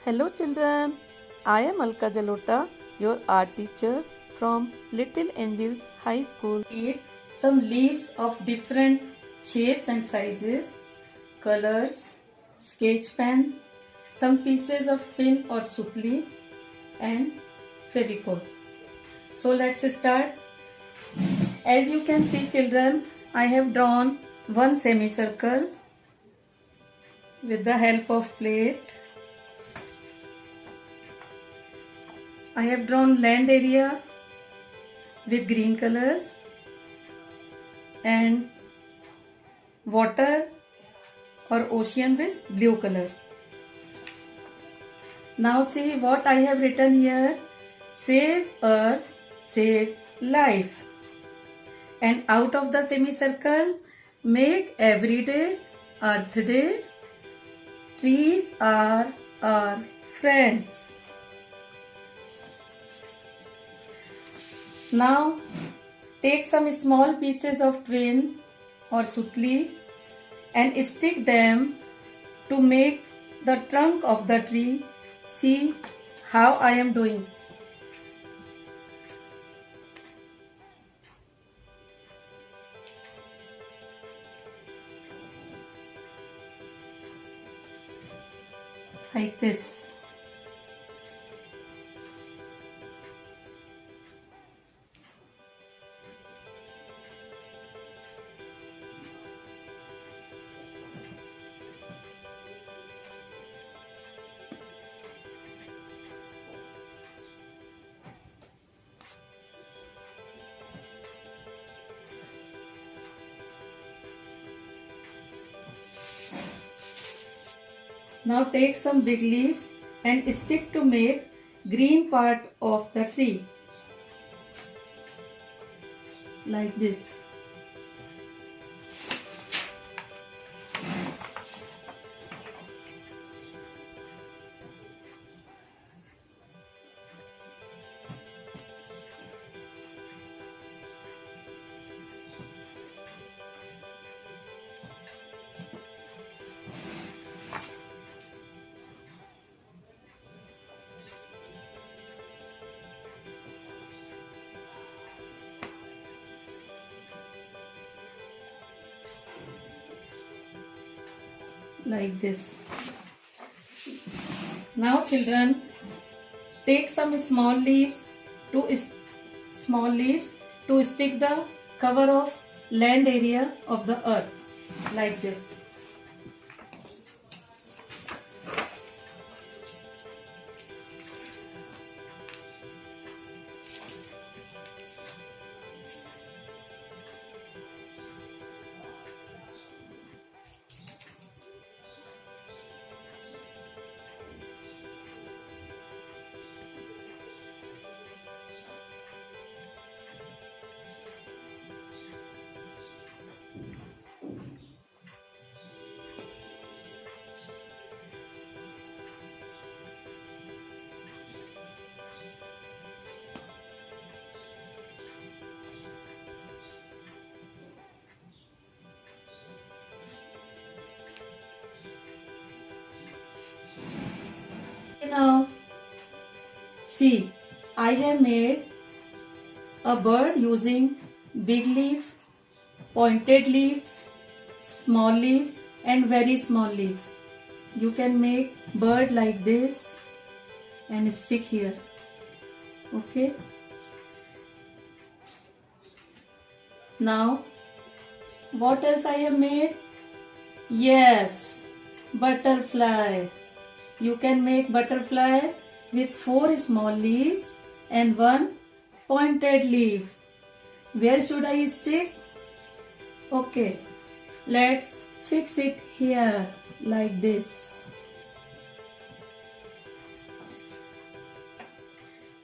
Hello children, I am Alka Jalota, your art teacher from Little Angels High School. Need some leaves of different shapes and sizes, colors, sketch pen, some pieces of pin or sutli and Fevicol. So let's start. As you can see children, I have drawn one semicircle with the help of plate. I have drawn land area with green color and water or ocean with blue color. Now see what I have written here. Save Earth, save life. And out of the semicircle, make every day Earth Day. Trees are our friends. Now take some small pieces of twine or sutli and stick them to make the trunk of the tree. See how I am doing. Like this. Now take some big leaves and stick to make green part of the tree. Like this. Like this. Now children, take some small leaves to stick the cover of land area of the earth. Like this. Now, see, I have made a bird using big leaf, pointed leaves, small leaves and very small leaves. You can make bird like this and stick here. Okay. Now, what else I have made? Yes, butterfly. You can make butterfly with 4 small leaves and 1 pointed leaf. Where should I stick? Okay, let's fix it here like this.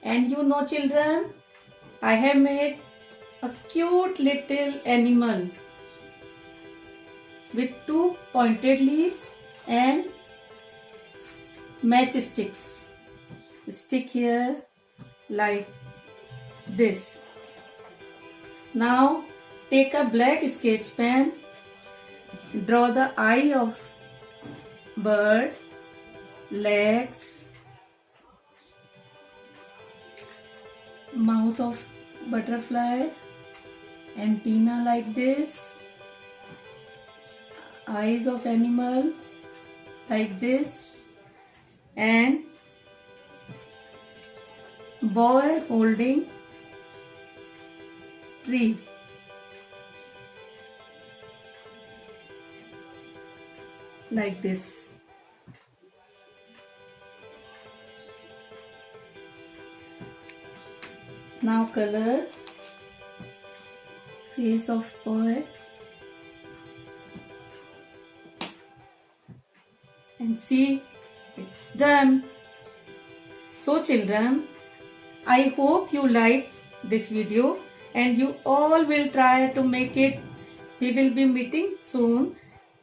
And you know children, I have made a cute little animal with 2 pointed leaves and matchsticks. Stick here like this. Now take a black sketch pen, draw the eye of bird, legs, mouth of butterfly, antenna like this, eyes of animal like this, and boy holding tree like this. Now color face of boy and see, it's done. So children, I hope you like this video and you all will try to make it. We will be meeting soon.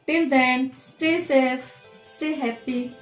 Till then, stay safe, stay happy.